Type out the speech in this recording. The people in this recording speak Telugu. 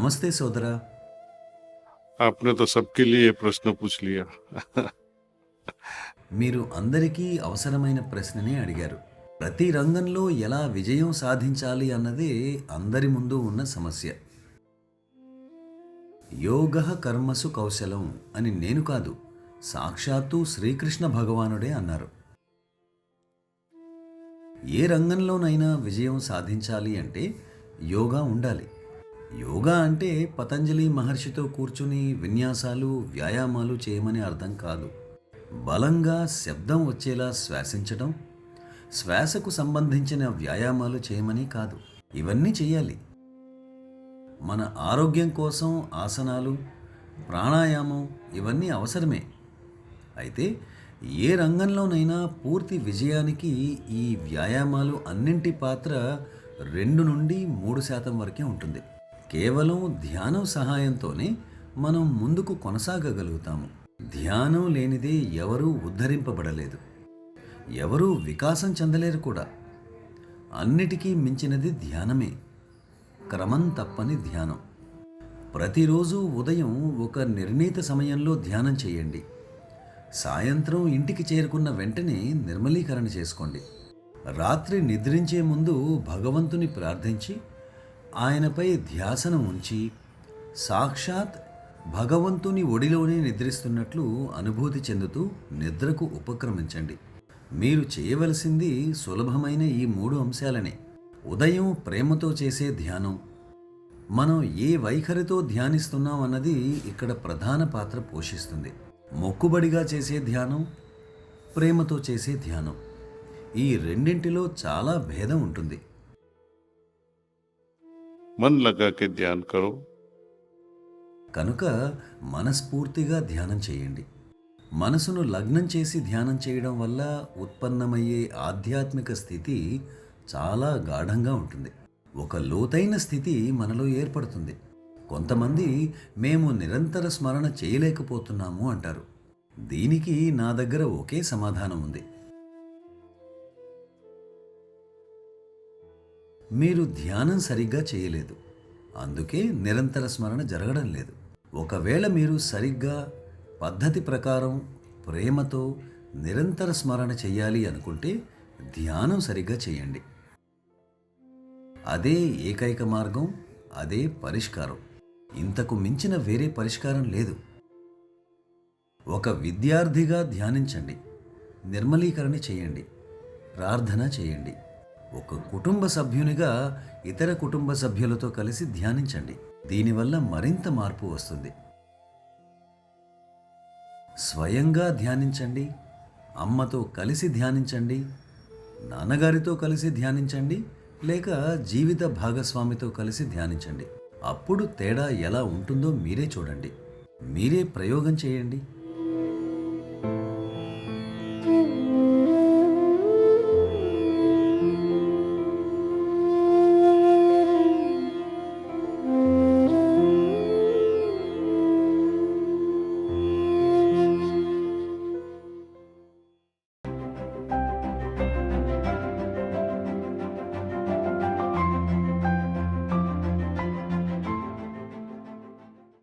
నమస్తే సోదరా. आपने तो सबके लिए ये प्रश्न पूछ लिया। మీరు అందరికీ అవసరమైన ప్రశ్ననే అడిగారు. ప్రతి రంగంలో ఎలా విజయం సాధించాలి అన్నదే అందరి ముందు ఉన్న సమస్య. యోగః కర్మసు కౌశలం అని నేను కాదు, సాక్షాత్తు శ్రీకృష్ణ భగవానుడే అన్నారు. ఏ రంగంలోనైనా విజయం సాధించాలి అంటే యోగా ఉండాలి. యోగా అంటే పతంజలి మహర్షితో కూర్చుని విన్యాసాలు, వ్యాయామాలు చేయమని అర్థం కాదు. బలంగా శబ్దం వచ్చేలా శ్వాసించడం, శ్వాసకు సంబంధించిన వ్యాయామాలు చేయమని కాదు. ఇవన్నీ చేయాలి. మన ఆరోగ్యం కోసం ఆసనాలు, ప్రాణాయామం ఇవన్నీ అవసరమే. అయితే ఏ రంగంలోనైనా పూర్తి విజయానికి ఈ వ్యాయామాలు అన్నింటి పాత్ర 2 నుండి 3% వరకే ఉంటుంది. కేవలం ధ్యానం సహాయంతోనే మనం ముందుకు కొనసాగగలుగుతాము. ధ్యానం లేనిదే ఎవరూ ఉద్ధరింపబడలేదు, ఎవరూ వికాసం చెందలేరు కూడా. అన్నిటికీ మించినది ధ్యానమే, క్రమం తప్పని ధ్యానం. ప్రతిరోజు ఉదయం ఒక నిర్ణీత సమయంలో ధ్యానం చేయండి. సాయంత్రం ఇంటికి చేరుకున్న వెంటనే నిర్మలీకరణ చేసుకోండి. రాత్రి నిద్రించే ముందు భగవంతుని ప్రార్థించి ఆయనపై ధ్యాసను ఉంచి సాక్షాత్ భగవంతుని ఒడిలోనే నిద్రిస్తున్నట్లు అనుభూతి చెందుతూ నిద్రకు ఉపక్రమించండి. మీరు చేయవలసింది సులభమైన ఈ 3 అంశాలనే. ఉదయం ప్రేమతో చేసే ధ్యానం. మనం ఏ వైఖరితో ధ్యానిస్తున్నాం అన్నది ఇక్కడ ప్రధాన పాత్ర పోషిస్తుంది. మొక్కుబడిగా చేసే ధ్యానం, ప్రేమతో చేసే ధ్యానం, ఈ రెండింటిలో చాలా భేదం ఉంటుంది. मन लगा के ध्यान करो। కనుక మనస్ఫూర్తిగా ధ్యానం చేయండి. మనసును లగ్నం చేసి ధ్యానం చేయడం వల్ల ఉత్పన్నమయ్యే ఆధ్యాత్మిక స్థితి చాలా గాఢంగా ఉంటుంది. ఒక లోతైన స్థితి మనలో ఏర్పడుతుంది. కొంతమంది మేము నిరంతర స్మరణ చేయలేకపోతున్నాము అంటారు. దీనికి నా దగ్గర ఒకే సమాధానం ఉంది. మీరు ధ్యానం సరిగ్గా చేయలేదు, అందుకే నిరంతర స్మరణ జరగడం లేదు. ఒకవేళ మీరు సరిగ్గా పద్ధతి ప్రకారం ప్రేమతో నిరంతర స్మరణ చేయాలి అనుకుంటే ధ్యానం సరిగ్గా చేయండి. అదే ఏకైక మార్గం, అదే పరిష్కారం. ఇంతకు మించిన వేరే పరిష్కారం లేదు. ఒక విద్యార్థిగా ధ్యానించండి, నిర్మలీకరణ చేయండి, ప్రార్థన చేయండి. ఒక కుటుంబ సభ్యునిగా ఇతర కుటుంబ సభ్యులతో కలిసి ధ్యానించండి. దీనివల్ల మరింత మార్పు వస్తుంది. స్వయంగా ధ్యానించండి, అమ్మతో కలిసి ధ్యానించండి, నాన్నగారితో కలిసి ధ్యానించండి, లేక జీవిత భాగస్వామితో కలిసి ధ్యానించండి. అప్పుడు తేడా ఎలా ఉంటుందో మీరే చూడండి. మీరే ప్రయోగం చేయండి.